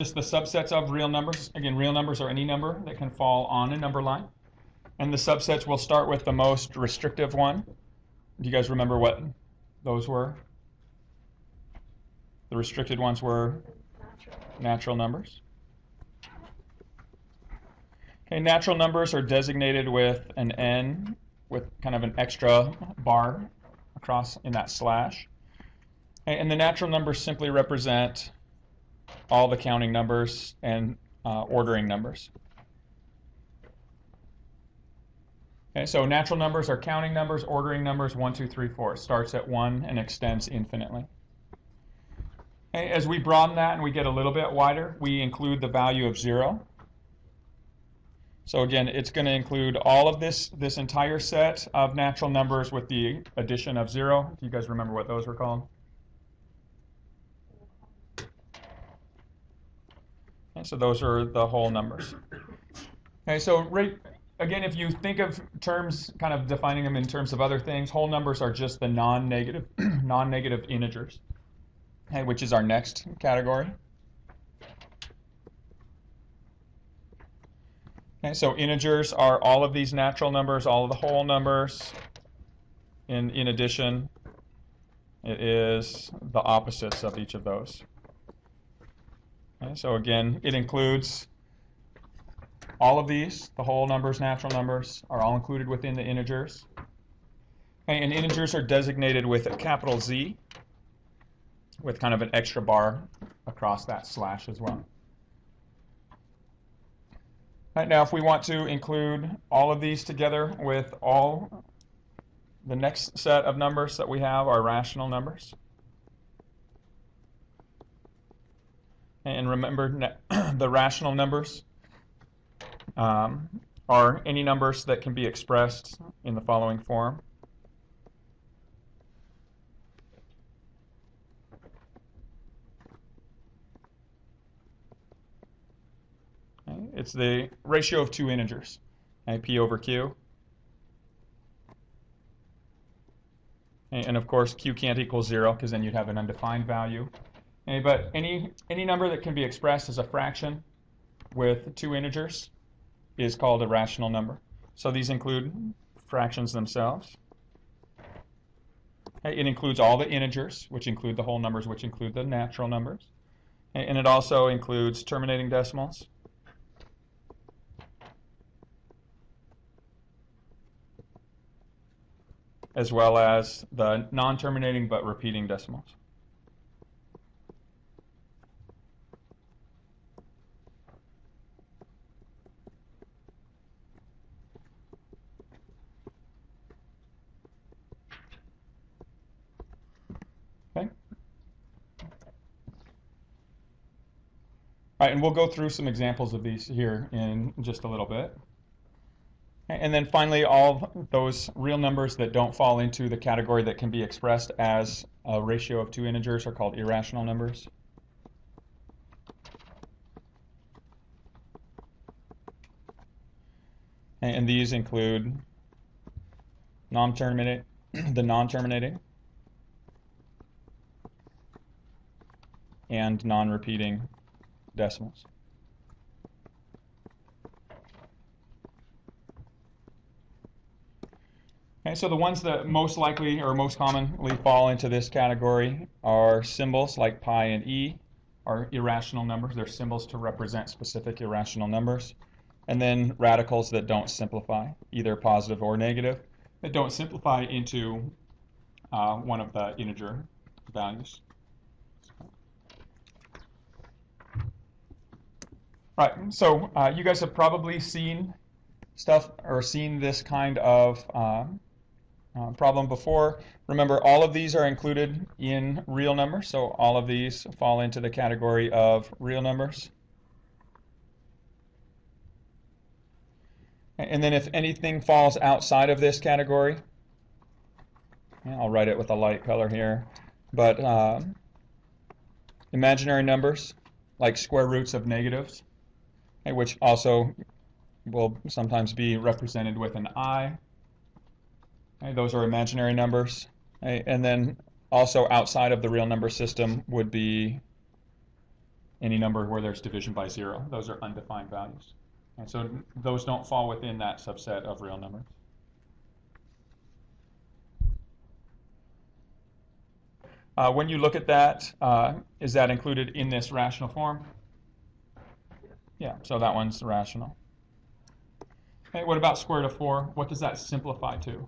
just the subsets of real numbers. Again, real numbers are any number that can fall on a number line. And the subsets will start with the most restrictive one. Do you guys remember what those were? The restricted ones were natural numbers. Okay, natural numbers are designated with an N with kind of an extra bar across in that slash. Okay, and the natural numbers simply represent all the counting numbers and ordering numbers. Okay, so natural numbers are counting numbers, ordering numbers, 1, 2, 3, 4. It starts at 1 and extends infinitely. Okay, as we broaden that and we get a little bit wider, we include the value of 0. So again, it's going to include all of this entire set of natural numbers with the addition of 0. Do you guys remember what those were called? Okay, so those are the whole numbers. Okay, so again, if you think of terms, kind of defining them in terms of other things, whole numbers are just the non-negative non-negative integers, okay, which is our next category. Okay, so integers are all of these natural numbers, all of the whole numbers. In addition, it is the opposites of each of those. Okay, so again, it includes all of these, the whole numbers, natural numbers, are all included within the integers. Okay, and integers are designated with a capital Z, with kind of an extra bar across that slash as well. Right, now, if we want to include all of these together with all the next set of numbers that we have are rational numbers. And remember, the rational numbers are any numbers that can be expressed in the following form. Okay, it's the ratio of two integers, okay, P over Q. Okay, and of course, Q can't equal 0 because then you'd have an undefined value. Okay, but any number that can be expressed as a fraction with two integers is called a rational number. So these include fractions themselves. Okay, it includes all the integers, which include the whole numbers, which include the natural numbers. Okay, and it also includes terminating decimals, as well as the non-terminating but repeating decimals. Okay. All right, and we'll go through some examples of these here in just a little bit. And then finally, all those real numbers that don't fall into the category that can be expressed as a ratio of two integers are called irrational numbers. And these include the non-terminating and non-repeating decimals. Okay, so the ones that most likely or most commonly fall into this category are symbols like pi and e are irrational numbers. They're symbols to represent specific irrational numbers. And then radicals that don't simplify, either positive or negative, that don't simplify into one of the integer values. Right, so you guys have probably seen stuff or seen this kind of problem before. Remember, all of these are included in real numbers, so all of these fall into the category of real numbers. And then if anything falls outside of this category, I'll write it with a light color here, but imaginary numbers like square roots of negatives, which also will sometimes be represented with an I. Those are imaginary numbers. And then also outside of the real number system would be any number where there's division by 0. Those are undefined values. And so those don't fall within that subset of real numbers. When you look at that, is that included in this rational form? Yeah, so that one's rational. Okay, what about square root of 4? What does that simplify to?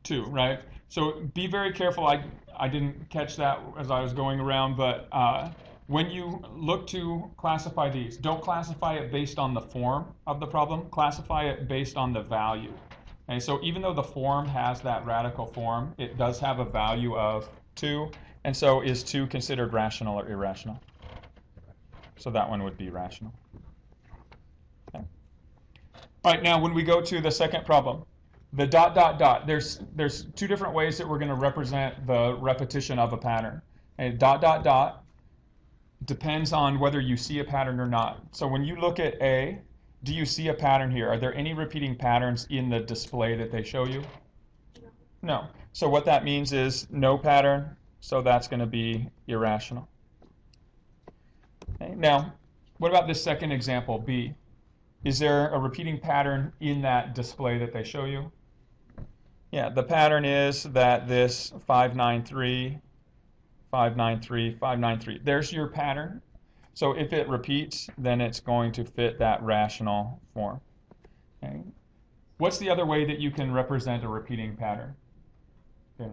2, right? So be very careful. I didn't catch that as I was going around, but when you look to classify these, don't classify it based on the form of the problem. Classify it based on the value. Okay, so even though the form has that radical form, it does have a value of 2. And so is 2 considered rational or irrational? So that one would be rational. Okay. All right, now when we go to the second problem, the dot, dot, dot, there's 2 different ways that we're going to represent the repetition of a pattern. Okay, dot, dot, dot depends on whether you see a pattern or not. So when you look at A, do you see a pattern here? Are there any repeating patterns in the display that they show you? No. So what that means is no pattern, so that's going to be irrational. Okay. Now, what about this second example, B? Is there a repeating pattern in that display that they show you? Yeah, the pattern is that this 593, 593, 593. There's your pattern. So if it repeats, then it's going to fit that rational form. Okay. What's the other way that you can represent a repeating pattern? Okay.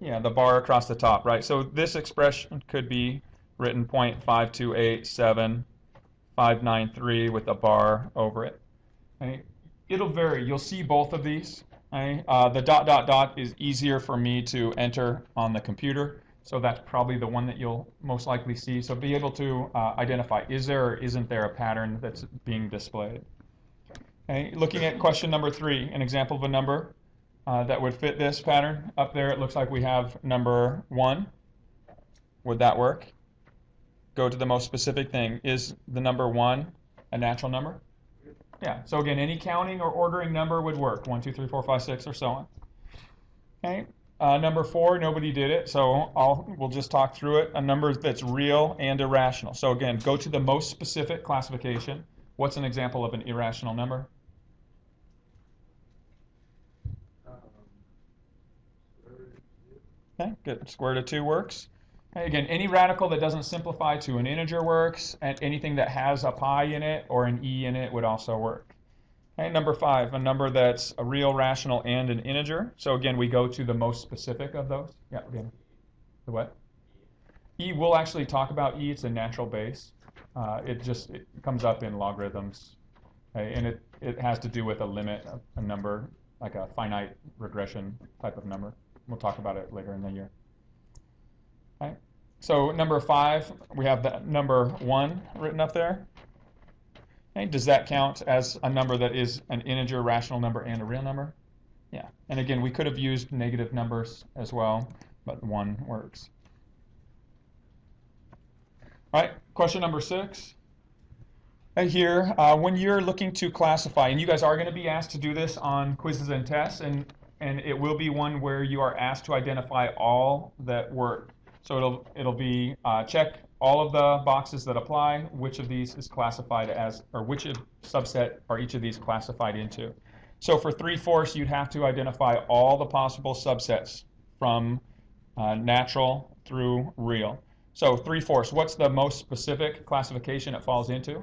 Yeah, the bar across the top, right? So this expression could be written 0.5287, with a bar over it. Okay. It'll vary. You'll see both of these. Okay. The dot, dot, dot is easier for me to enter on the computer. So that's probably the one that you'll most likely see. So be able to identify, is there or isn't there a pattern that's being displayed? Okay. Looking at question number 3, an example of a number that would fit this pattern. Up there it looks like we have number 1. Would that work? Go to the most specific thing. Is the number 1 a natural number? Yeah. So again, any counting or ordering number would work. 1, 2, 3, 4, 5, 6, or so on. Okay. Number 4, nobody did it, so we'll just talk through it. A number that's real and irrational. So again, go to the most specific classification. What's an example of an irrational number? Okay, good. Square root of 2 works. Okay, again, any radical that doesn't simplify to an integer works, and anything that has a pi in it or an e in it would also work. Okay, number 5, a number that's a real, rational, and an integer. So again, we go to the most specific of those. Yeah, again. The what? E, we'll actually talk about E. It's a natural base. It comes up in logarithms. Okay, and it has to do with a limit of a number, like a finite regression type of number. We'll talk about it later in the year. Okay, so number 5, we have the number 1 written up there. Okay, does that count as a number that is an integer, rational number, and a real number? Yeah. And again, we could have used negative numbers as well, but 1 works. All right, question number 6. And here, when you're looking to classify, and you guys are going to be asked to do this on quizzes and tests, and it will be one where you are asked to identify all that work. So it'll be check all of the boxes that apply, which of these is classified as, or which subset are each of these classified into. So for 3/4, you'd have to identify all the possible subsets from natural through real. So 3/4, what's the most specific classification it falls into?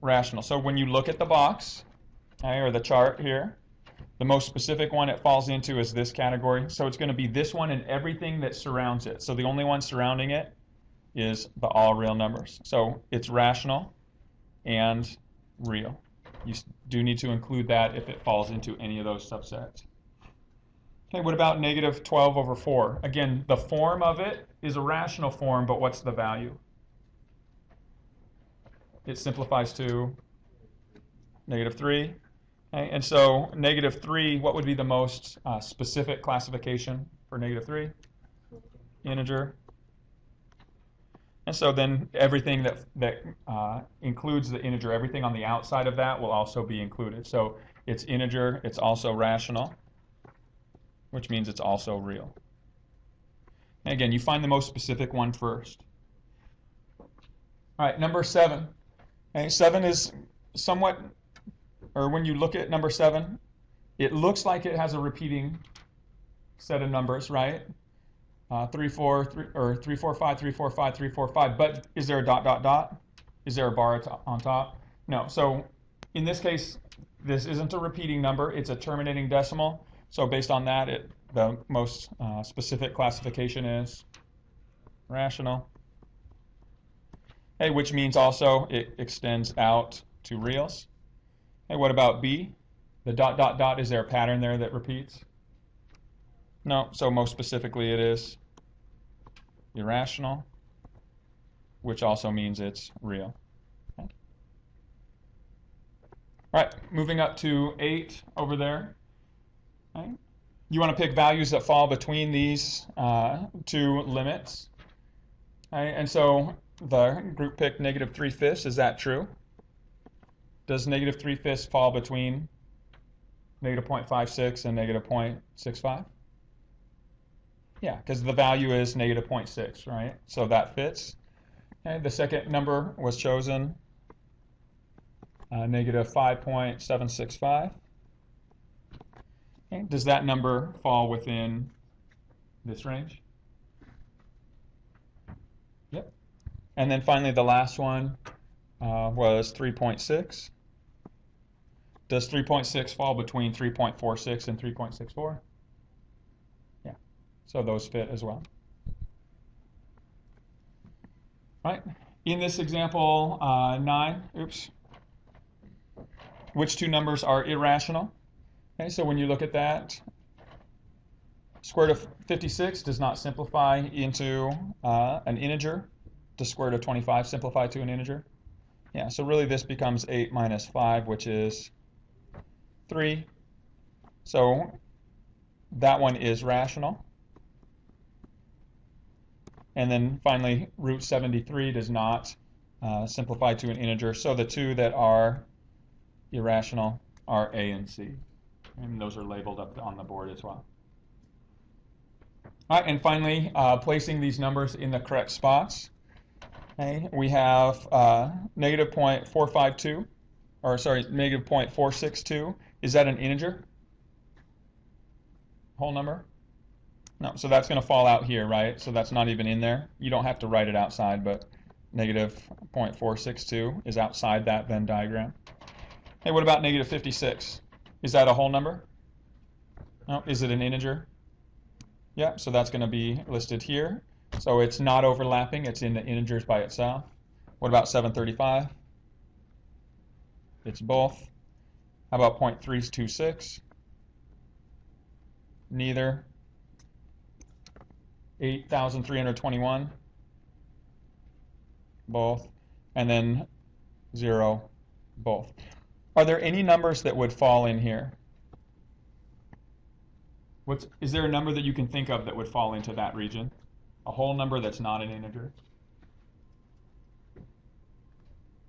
Rational. So when you look at the box, okay, or the chart here, the most specific one it falls into is this category. So it's going to be this one and everything that surrounds it. So the only one surrounding it is the all real numbers. So it's rational and real. You do need to include that if it falls into any of those subsets. Okay, what about negative 12/4? Again, the form of it is a rational form, but what's the value? It simplifies to -3. Okay, and so -3, what would be the most specific classification for -3? Integer. And so then everything that includes the integer, everything on the outside of that will also be included. So it's integer, it's also rational. which means it's also real. And again, you find the most specific one first. All right, number 7. Okay, 7 is somewhat, or when you look at number 7, it looks like it has a repeating set of numbers, right? 3, 4, 3, or 3, 4, 5, 3, 4, 5, 3, 4, 5. But is there a dot, dot, dot? Is there a bar on top? No. So in this case, this isn't a repeating number. It's a terminating decimal. So based on that, the most specific classification is rational. Hey, which means also it extends out to reals. Hey, what about B? The dot, dot, dot, is there a pattern there that repeats? No, so most specifically it is irrational, which also means it's real. Okay. All right, moving up to 8 over there. Okay. You want to pick values that fall between these two limits. Okay. And so the group picked -3/5. Is that true? Does -3/5 fall between -0.56 and -0.65? Yeah, because the value is -0.6, right? So that fits. Okay, the second number was chosen, -5.765. Okay, does that number fall within this range? Yep. And then finally the last one was 3.6. Does 3.6 fall between 3.46 and 3.64? Yeah, so those fit as well. Right. In this example 9, which two numbers are irrational? Okay, so when you look at that, square root of 56 does not simplify into an integer. Does square root of 25 simplify to an integer? Yeah, so really this becomes 8 minus 5, which is 3. So that one is rational. And then finally, root 73 does not simplify to an integer. So the two that are irrational are A and C. And those are labeled up on the board as well. All right, and finally, placing these numbers in the correct spots. Okay, we have -0.452, or sorry, -0.462. Is that an integer? Whole number? No, so that's going to fall out here, right? So that's not even in there. You don't have to write it outside, but -0.462 is outside that Venn diagram. Hey, what about -56? Is that a whole number? No, is it an integer? Yeah, so that's going to be listed here. So it's not overlapping, it's in the integers by itself. What about 735? It's both. How about 0.326? Neither. 8,321? Both. And then 0, both. Are there any numbers that would fall in here? Is there a number that you can think of that would fall into that region? A whole number that's not an integer?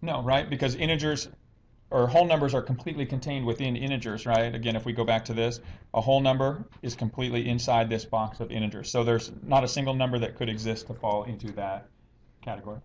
No, right? Because integers or whole numbers are completely contained within integers, right? Again, if we go back to this, a whole number is completely inside this box of integers. So there's not a single number that could exist to fall into that category.